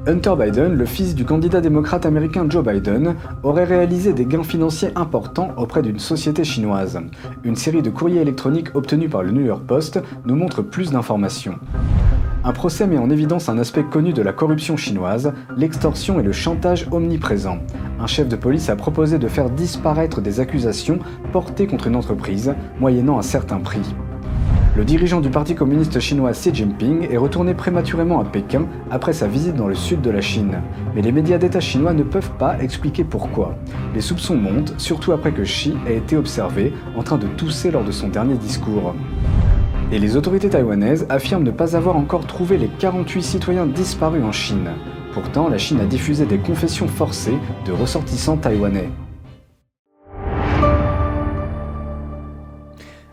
Hunter Biden, le fils du candidat démocrate américain Joe Biden, aurait réalisé des gains financiers importants auprès d'une société chinoise. Une série de courriers électroniques obtenus par le New York Post nous montre plus d'informations. Un procès met en évidence un aspect connu de la corruption chinoise, l'extorsion et le chantage omniprésent. Un chef de police a proposé de faire disparaître des accusations portées contre une entreprise, moyennant un certain prix. Le dirigeant du Parti communiste chinois Xi Jinping est retourné prématurément à Pékin après sa visite dans le sud de la Chine. Mais les médias d'État chinois ne peuvent pas expliquer pourquoi. Les soupçons montent, surtout après que Xi ait été observé en train de tousser lors de son dernier discours. Et les autorités taïwanaises affirment ne pas avoir encore trouvé les 48 citoyens disparus en Chine. Pourtant, la Chine a diffusé des confessions forcées de ressortissants taïwanais.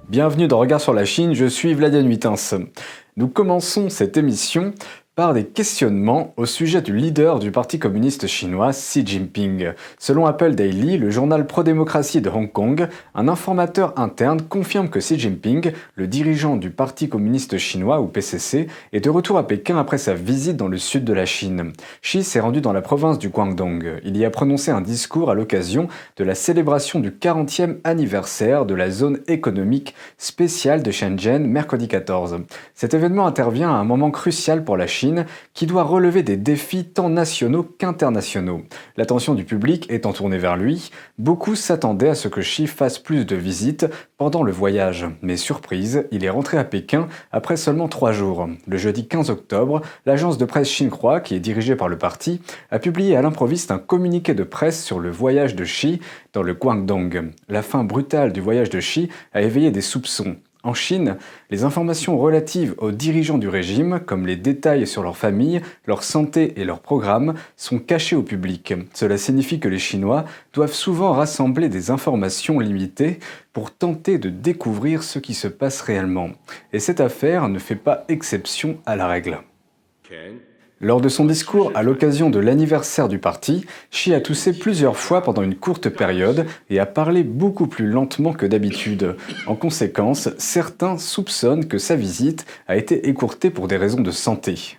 Bienvenue dans Regard sur la Chine, je suis Vladian Huitens. Nous commençons cette émission par des questionnements au sujet du leader du Parti communiste chinois, Xi Jinping. Selon Apple Daily, le journal pro-démocratie de Hong Kong, un informateur interne confirme que Xi Jinping, le dirigeant du Parti communiste chinois ou PCC, est de retour à Pékin après sa visite dans le sud de la Chine. Xi s'est rendu dans la province du Guangdong. Il y a prononcé un discours à l'occasion de la célébration du 40e anniversaire de la zone économique spéciale de Shenzhen, mercredi 14. Cet événement intervient à un moment crucial pour la Chine, qui doit relever des défis tant nationaux qu'internationaux. L'attention du public étant tournée vers lui, beaucoup s'attendaient à ce que Xi fasse plus de visites pendant le voyage. Mais surprise, il est rentré à Pékin après seulement 3 jours. Le jeudi 15 octobre, l'agence de presse Xinhua, qui est dirigée par le parti, a publié à l'improviste un communiqué de presse sur le voyage de Xi dans le Guangdong. La fin brutale du voyage de Xi a éveillé des soupçons. En Chine, les informations relatives aux dirigeants du régime, comme les détails sur leur famille, leur santé et leur programme, sont cachées au public. Cela signifie que les Chinois doivent souvent rassembler des informations limitées pour tenter de découvrir ce qui se passe réellement. Et cette affaire ne fait pas exception à la règle. Lors de son discours à l'occasion de l'anniversaire du parti, Xi a toussé plusieurs fois pendant une courte période et a parlé beaucoup plus lentement que d'habitude. En conséquence, certains soupçonnent que sa visite a été écourtée pour des raisons de santé.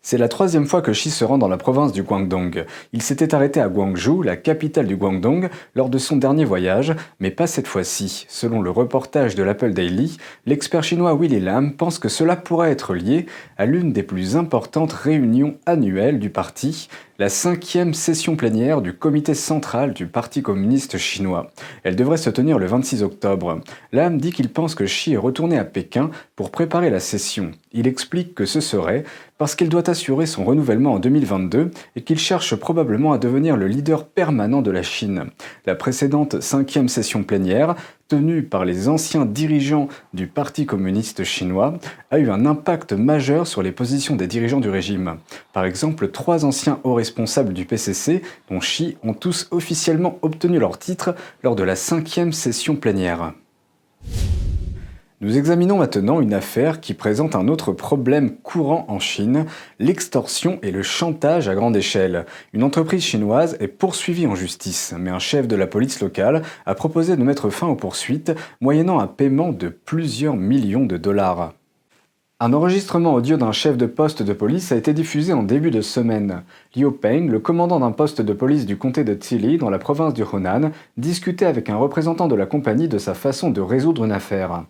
C'est la 3e fois que Xi se rend dans la province du Guangdong. Il s'était arrêté à Guangzhou, la capitale du Guangdong, lors de son dernier voyage, mais pas cette fois-ci. Selon le reportage de l'Apple Daily, l'expert chinois Willy Lam pense que cela pourrait être lié à l'une des plus importantes réunions annuelles du parti, la 5e session plénière du comité central du Parti communiste chinois. Elle devrait se tenir le 26 octobre. Lam dit qu'il pense que Xi est retourné à Pékin pour préparer la session. Il explique que ce serait parce qu'il doit assurer son renouvellement en 2022 et qu'il cherche probablement à devenir le leader permanent de la Chine. La précédente 5e session plénière, tenue par les anciens dirigeants du Parti communiste chinois, a eu un impact majeur sur les positions des dirigeants du régime. Par exemple, 3 anciens hauts responsables du PCC, dont Xi, ont tous officiellement obtenu leur titre lors de la 5e session plénière. Nous examinons maintenant une affaire qui présente un autre problème courant en Chine, l'extorsion et le chantage à grande échelle. Une entreprise chinoise est poursuivie en justice, mais un chef de la police locale a proposé de mettre fin aux poursuites, moyennant un paiement de plusieurs millions de dollars. Un enregistrement audio d'un chef de poste de police a été diffusé en début de semaine. Liu Peng, le commandant d'un poste de police du comté de Tili dans la province du Hunan, discutait avec un représentant de la compagnie de sa façon de résoudre une affaire.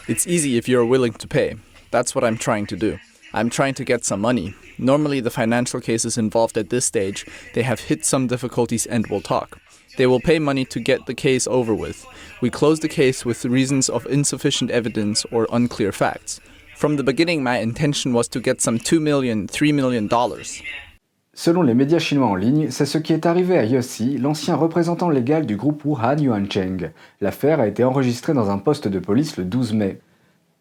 It's easy if you're willing to pay. That's what I'm trying to do. I'm trying to get some money. Normally the financial cases involved at this stage, they have hit some difficulties and will talk. They will pay money to get the case over with. We close the case with reasons of insufficient evidence or unclear facts. From the beginning, my intention was to get some $2 million, $3 million. Selon les médias chinois en ligne, c'est ce qui est arrivé à Yossi, l'ancien représentant légal du groupe Wuhan Yuancheng. L'affaire a été enregistrée dans un poste de police le 12 mai.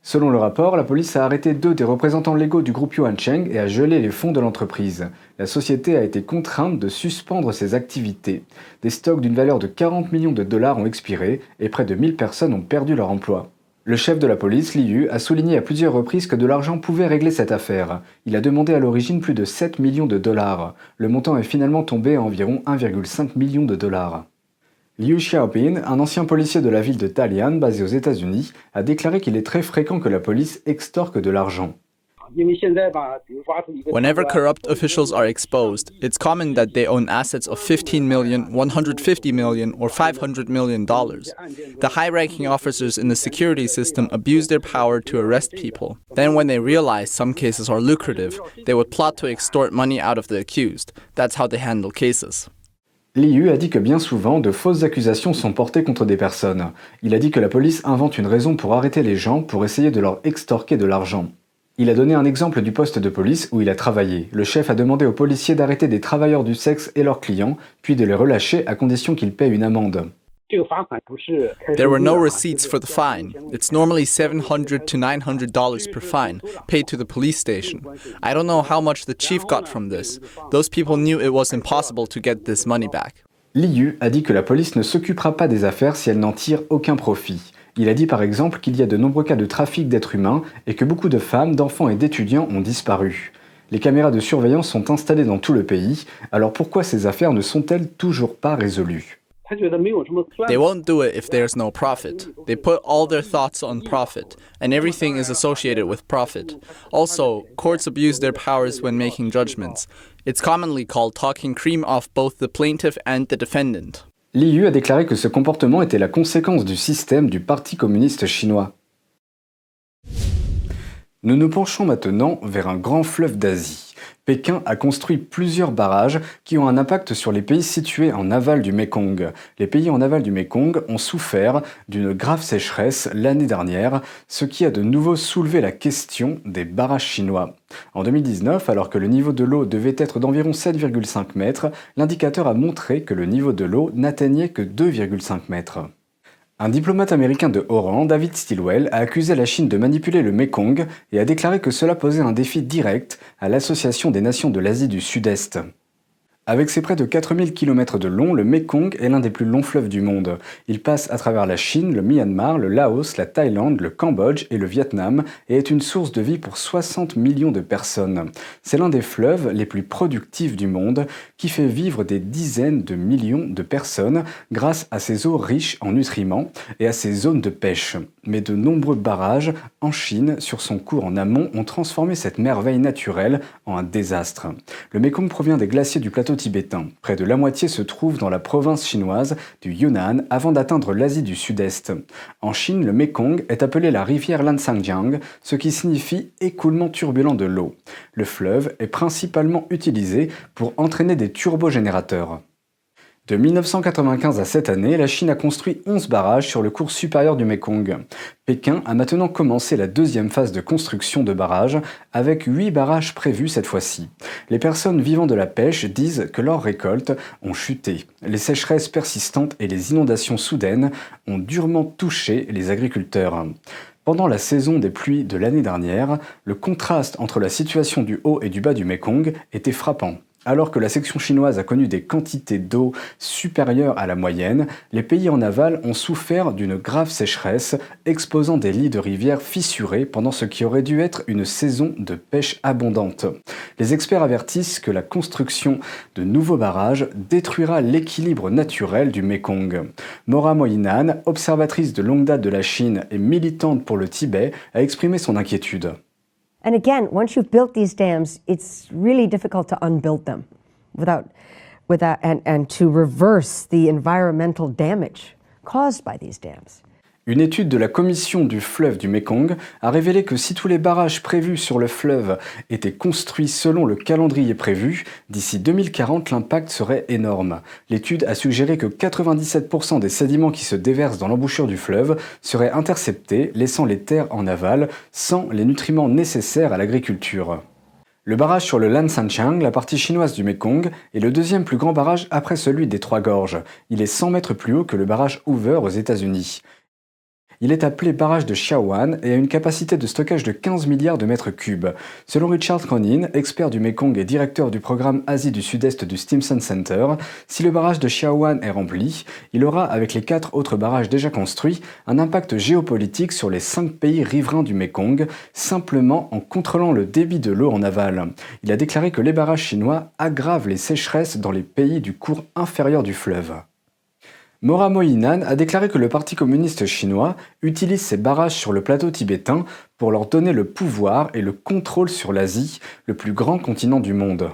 Selon le rapport, la police a arrêté 2 des représentants légaux du groupe Yuancheng et a gelé les fonds de l'entreprise. La société a été contrainte de suspendre ses activités. Des stocks d'une valeur de 40 millions de dollars ont expiré et près de 1000 personnes ont perdu leur emploi. Le chef de la police, Liu, a souligné à plusieurs reprises que de l'argent pouvait régler cette affaire. Il a demandé à l'origine plus de 7 millions de dollars. Le montant est finalement tombé à environ 1,5 million de dollars. Liu Xiaopin, un ancien policier de la ville de Dalian, basé aux États-Unis, a déclaré qu'il est très fréquent que la police extorque de l'argent. Whenever corrupt officials are exposed, it's common that they own assets of $15 million, $150 million, or $500 million. The high-ranking officers in the security system abuse their power to arrest people. Then when they realize some cases are lucrative, they would plot to extort money out of the accused. That's how they handle cases. Liu a dit que bien souvent, de fausses accusations sont portées contre des personnes. Il a dit que la police invente une raison pour arrêter les gens pour essayer de leur extorquer de l'argent. Il a donné un exemple du poste de police où il a travaillé. Le chef a demandé aux policiers d'arrêter des travailleurs du sexe et leurs clients, puis de les relâcher à condition qu'ils paient une amende. There were no receipts for the fine. It's normally $700 to $900 per fine, paid to the police station. I don't know how much the chief got from this. Those people knew it was impossible to get this money back. Liu a dit que la police ne s'occupera pas des affaires si elle n'en tire aucun profit. Il a dit par exemple qu'il y a de nombreux cas de trafic d'êtres humains et que beaucoup de femmes, d'enfants et d'étudiants ont disparu. Les caméras de surveillance sont installées dans tout le pays, alors pourquoi ces affaires ne sont-elles toujours pas résolues ? They won't do it if there's no profit. They put all their thoughts on profit, and everything is associated with profit. Also, courts abuse their powers when making judgments. It's commonly called talking cream off both the plaintiff and the defendant. Liu a déclaré que ce comportement était la conséquence du système du Parti communiste chinois. Nous nous penchons maintenant vers un grand fleuve d'Asie. Pékin a construit plusieurs barrages qui ont un impact sur les pays situés en aval du Mékong. Les pays en aval du Mékong ont souffert d'une grave sécheresse l'année dernière, ce qui a de nouveau soulevé la question des barrages chinois. En 2019, alors que le niveau de l'eau devait être d'environ 7,5 mètres, l'indicateur a montré que le niveau de l'eau n'atteignait que 2,5 mètres. Un diplomate américain de haut rang, David Stilwell, a accusé la Chine de manipuler le Mékong et a déclaré que cela posait un défi direct à l'Association des nations de l'Asie du Sud-Est. Avec ses près de 4000 km de long, le Mékong est l'un des plus longs fleuves du monde. Il passe à travers la Chine, le Myanmar, le Laos, la Thaïlande, le Cambodge et le Vietnam et est une source de vie pour 60 millions de personnes. C'est l'un des fleuves les plus productifs du monde qui fait vivre des dizaines de millions de personnes grâce à ses eaux riches en nutriments et à ses zones de pêche. Mais de nombreux barrages en Chine, sur son cours en amont, ont transformé cette merveille naturelle en un désastre. Le Mékong provient des glaciers du plateau tibétain. Près de la moitié se trouve dans la province chinoise du Yunnan avant d'atteindre l'Asie du Sud-Est. En Chine, le Mékong est appelé la rivière Lancangjiang, ce qui signifie écoulement turbulent de l'eau. Le fleuve est principalement utilisé pour entraîner des turbogénérateurs. De 1995 à cette année, la Chine a construit 11 barrages sur le cours supérieur du Mékong. Pékin a maintenant commencé la deuxième phase de construction de barrages, avec 8 barrages prévus cette fois-ci. Les personnes vivant de la pêche disent que leurs récoltes ont chuté. Les sécheresses persistantes et les inondations soudaines ont durement touché les agriculteurs. Pendant la saison des pluies de l'année dernière, le contraste entre la situation du haut et du bas du Mékong était frappant. Alors que la section chinoise a connu des quantités d'eau supérieures à la moyenne, les pays en aval ont souffert d'une grave sécheresse, exposant des lits de rivières fissurés pendant ce qui aurait dû être une saison de pêche abondante. Les experts avertissent que la construction de nouveaux barrages détruira l'équilibre naturel du Mékong. Maura Moyinan, observatrice de longue date de la Chine et militante pour le Tibet, a exprimé son inquiétude. And again, once you've built these dams, it's really difficult to unbuild them and to reverse the environmental damage caused by these dams. Une étude de la commission du fleuve du Mékong a révélé que si tous les barrages prévus sur le fleuve étaient construits selon le calendrier prévu, d'ici 2040, l'impact serait énorme. L'étude a suggéré que 97% des sédiments qui se déversent dans l'embouchure du fleuve seraient interceptés, laissant les terres en aval sans les nutriments nécessaires à l'agriculture. Le barrage sur le Lancangjiang, la partie chinoise du Mékong, est le deuxième plus grand barrage après celui des Trois Gorges. Il est 100 mètres plus haut que le barrage Hoover aux États-Unis. Il est appelé barrage de Xiaowan et a une capacité de stockage de 15 milliards de mètres cubes. Selon Richard Cronin, expert du Mékong et directeur du programme Asie du Sud-Est du Stimson Center, si le barrage de Xiaowan est rempli, il aura, avec les 4 autres barrages déjà construits, un impact géopolitique sur les 5 pays riverains du Mékong, simplement en contrôlant le débit de l'eau en aval. Il a déclaré que les barrages chinois aggravent les sécheresses dans les pays du cours inférieur du fleuve. Mora Mohinan a déclaré que le Parti communiste chinois utilise ses barrages sur le plateau tibétain pour leur donner le pouvoir et le contrôle sur l'Asie, le plus grand continent du monde.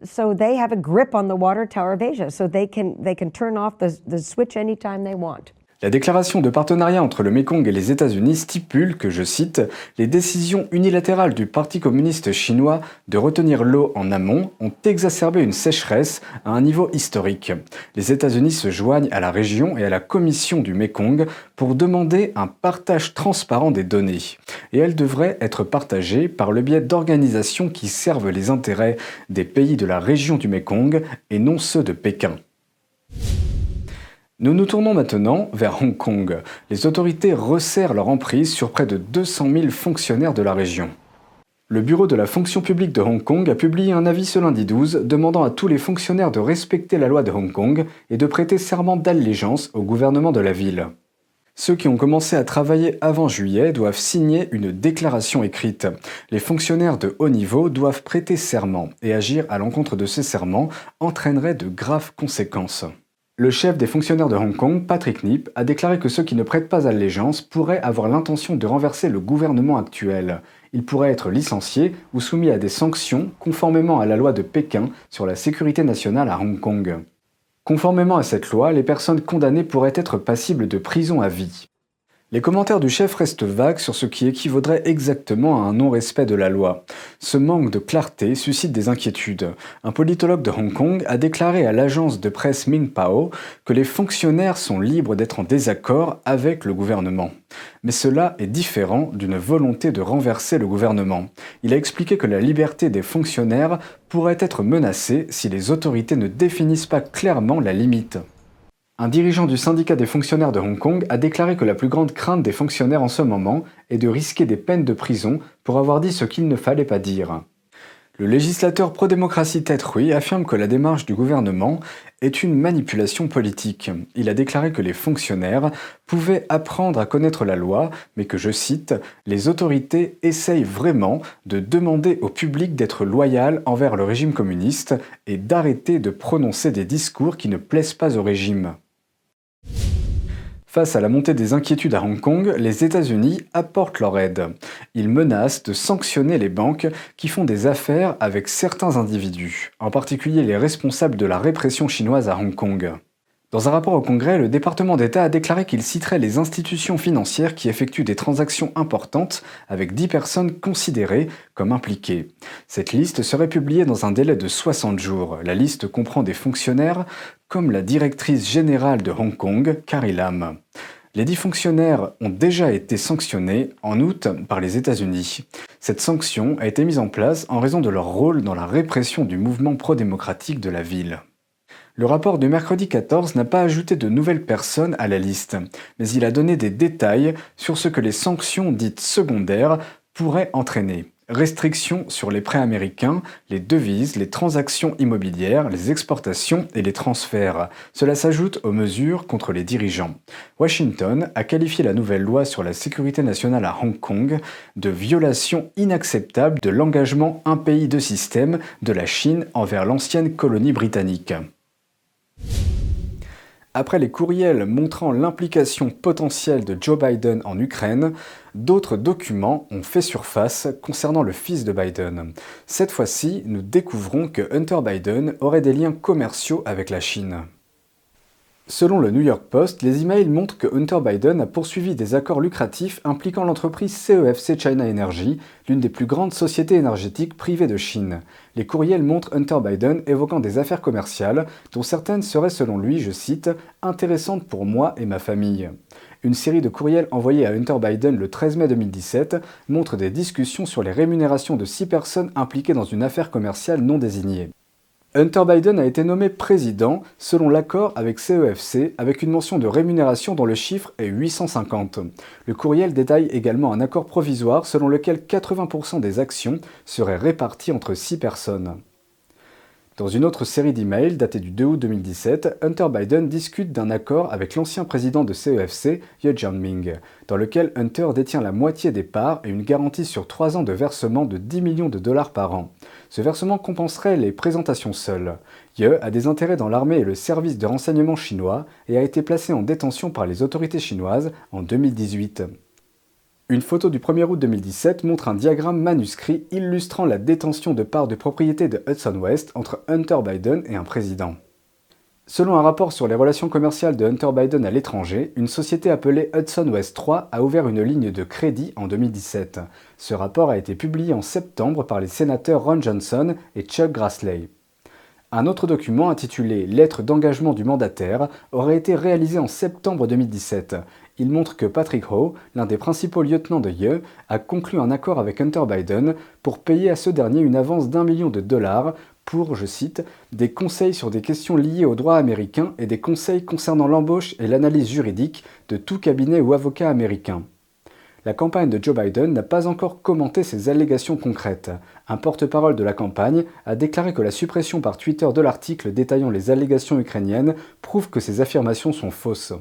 So they have a grip on the water tower of Asia, so they can turn off the switch anytime they want. La déclaration de partenariat entre le Mékong et les États-Unis stipule que, je cite, « Les décisions unilatérales du Parti communiste chinois de retenir l'eau en amont ont exacerbé une sécheresse à un niveau historique. Les États-Unis se joignent à la région et à la commission du Mékong pour demander un partage transparent des données. Et elles devraient être partagées par le biais d'organisations qui servent les intérêts des pays de la région du Mékong et non ceux de Pékin. » Nous nous tournons maintenant vers Hong Kong. Les autorités resserrent leur emprise sur près de 200 000 fonctionnaires de la région. Le bureau de la fonction publique de Hong Kong a publié un avis ce lundi 12 demandant à tous les fonctionnaires de respecter la loi de Hong Kong et de prêter serment d'allégeance au gouvernement de la ville. Ceux qui ont commencé à travailler avant juillet doivent signer une déclaration écrite. Les fonctionnaires de haut niveau doivent prêter serment et agir à l'encontre de ces serments entraînerait de graves conséquences. Le chef des fonctionnaires de Hong Kong, Patrick Nip, a déclaré que ceux qui ne prêtent pas allégeance pourraient avoir l'intention de renverser le gouvernement actuel. Ils pourraient être licenciés ou soumis à des sanctions conformément à la loi de Pékin sur la sécurité nationale à Hong Kong. Conformément à cette loi, les personnes condamnées pourraient être passibles de prison à vie. Les commentaires du chef restent vagues sur ce qui équivaudrait exactement à un non-respect de la loi. Ce manque de clarté suscite des inquiétudes. Un politologue de Hong Kong a déclaré à l'agence de presse Mingpao que les fonctionnaires sont libres d'être en désaccord avec le gouvernement. Mais cela est différent d'une volonté de renverser le gouvernement. Il a expliqué que la liberté des fonctionnaires pourrait être menacée si les autorités ne définissent pas clairement la limite. Un dirigeant du syndicat des fonctionnaires de Hong Kong a déclaré que la plus grande crainte des fonctionnaires en ce moment est de risquer des peines de prison pour avoir dit ce qu'il ne fallait pas dire. Le législateur pro-démocratie Ted Hui affirme que la démarche du gouvernement est une manipulation politique. Il a déclaré que les fonctionnaires pouvaient apprendre à connaître la loi, mais que, je cite, « les autorités essayent vraiment de demander au public d'être loyal envers le régime communiste et d'arrêter de prononcer des discours qui ne plaisent pas au régime ». Face à la montée des inquiétudes à Hong Kong, les États-Unis apportent leur aide. Ils menacent de sanctionner les banques qui font des affaires avec certains individus, en particulier les responsables de la répression chinoise à Hong Kong. Dans un rapport au Congrès, le département d'État a déclaré qu'il citerait les institutions financières qui effectuent des transactions importantes avec 10 personnes considérées comme impliquées. Cette liste serait publiée dans un délai de 60 jours. La liste comprend des fonctionnaires comme la directrice générale de Hong Kong, Carrie Lam. Les 10 fonctionnaires ont déjà été sanctionnés en août par les États-Unis. Cette sanction a été mise en place en raison de leur rôle dans la répression du mouvement pro-démocratique de la ville. Le rapport du mercredi 14 n'a pas ajouté de nouvelles personnes à la liste, mais il a donné des détails sur ce que les sanctions dites secondaires pourraient entraîner. Restrictions sur les prêts américains, les devises, les transactions immobilières, les exportations et les transferts. Cela s'ajoute aux mesures contre les dirigeants. Washington a qualifié la nouvelle loi sur la sécurité nationale à Hong Kong de violation inacceptable de l'engagement un pays deux systèmes de la Chine envers l'ancienne colonie britannique. Après les courriels montrant l'implication potentielle de Joe Biden en Ukraine, d'autres documents ont fait surface concernant le fils de Biden. Cette fois-ci, nous découvrons que Hunter Biden aurait des liens commerciaux avec la Chine. Selon le New York Post, les emails montrent que Hunter Biden a poursuivi des accords lucratifs impliquant l'entreprise CEFC China Energy, l'une des plus grandes sociétés énergétiques privées de Chine. Les courriels montrent Hunter Biden évoquant des affaires commerciales, dont certaines seraient selon lui, je cite, « intéressantes pour moi et ma famille ». Une série de courriels envoyés à Hunter Biden le 13 mai 2017 montre des discussions sur les rémunérations de 6 personnes impliquées dans une affaire commerciale non désignée. Hunter Biden a été nommé président selon l'accord avec CEFC avec une mention de rémunération dont le chiffre est 850. Le courriel détaille également un accord provisoire selon lequel 80% des actions seraient réparties entre 6 personnes. Dans une autre série d'emails datée du 2 août 2017, Hunter Biden discute d'un accord avec l'ancien président de CEFC, Ye Jianming, dans lequel Hunter détient la moitié des parts et une garantie sur 3 ans de versement de 10 millions de dollars par an. Ce versement compenserait les présentations seules. Ye a des intérêts dans l'armée et le service de renseignement chinois et a été placé en détention par les autorités chinoises en 2018. Une photo du 1er août 2017 montre un diagramme manuscrit illustrant la détention de parts de propriété de Hudson West entre Hunter Biden et un président. Selon un rapport sur les relations commerciales de Hunter Biden à l'étranger, une société appelée Hudson West 3 a ouvert une ligne de crédit en 2017. Ce rapport a été publié en septembre par les sénateurs Ron Johnson et Chuck Grassley. Un autre document intitulé « Lettre d'engagement du mandataire » aurait été réalisé en septembre 2017. Il montre que Patrick Ho, l'un des principaux lieutenants de Ye, a conclu un accord avec Hunter Biden pour payer à ce dernier une avance d'1 million de dollars pour, je cite, « des conseils sur des questions liées au droit américain et des conseils concernant l'embauche et l'analyse juridique de tout cabinet ou avocat américain ». La campagne de Joe Biden n'a pas encore commenté ces allégations concrètes. Un porte-parole de la campagne a déclaré que la suppression par Twitter de l'article détaillant les allégations ukrainiennes prouve que ces affirmations sont fausses.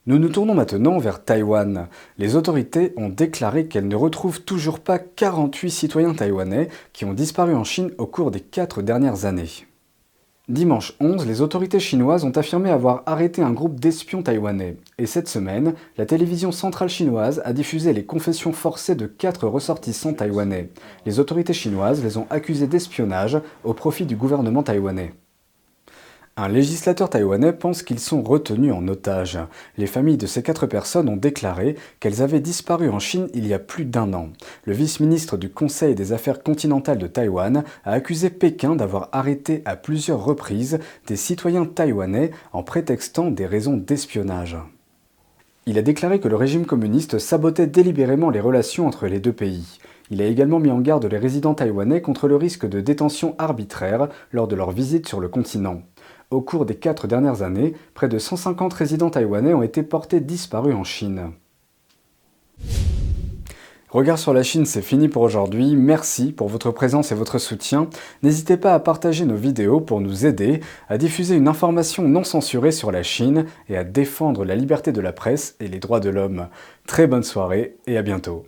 Nous nous tournons maintenant vers Taïwan. Les autorités ont déclaré qu'elles ne retrouvent toujours pas 48 citoyens taïwanais qui ont disparu en Chine au cours des 4 dernières années. Dimanche 11, les autorités chinoises ont affirmé avoir arrêté un groupe d'espions taïwanais. Et cette semaine, la télévision centrale chinoise a diffusé les confessions forcées de 4 ressortissants taïwanais. Les autorités chinoises les ont accusés d'espionnage au profit du gouvernement taïwanais. Un législateur taïwanais pense qu'ils sont retenus en otage. Les familles de ces 4 personnes ont déclaré qu'elles avaient disparu en Chine il y a plus d'1 an. Le vice-ministre du Conseil des Affaires continentales de Taïwan a accusé Pékin d'avoir arrêté à plusieurs reprises des citoyens taïwanais en prétextant des raisons d'espionnage. Il a déclaré que le régime communiste sabotait délibérément les relations entre les deux pays. Il a également mis en garde les résidents taïwanais contre le risque de détention arbitraire lors de leur visite sur le continent. Au cours des 4 dernières années, près de 150 résidents taïwanais ont été portés disparus en Chine. Regard sur la Chine, c'est fini pour aujourd'hui. Merci pour votre présence et votre soutien. N'hésitez pas à partager nos vidéos pour nous aider à diffuser une information non censurée sur la Chine et à défendre la liberté de la presse et les droits de l'homme. Très bonne soirée et à bientôt.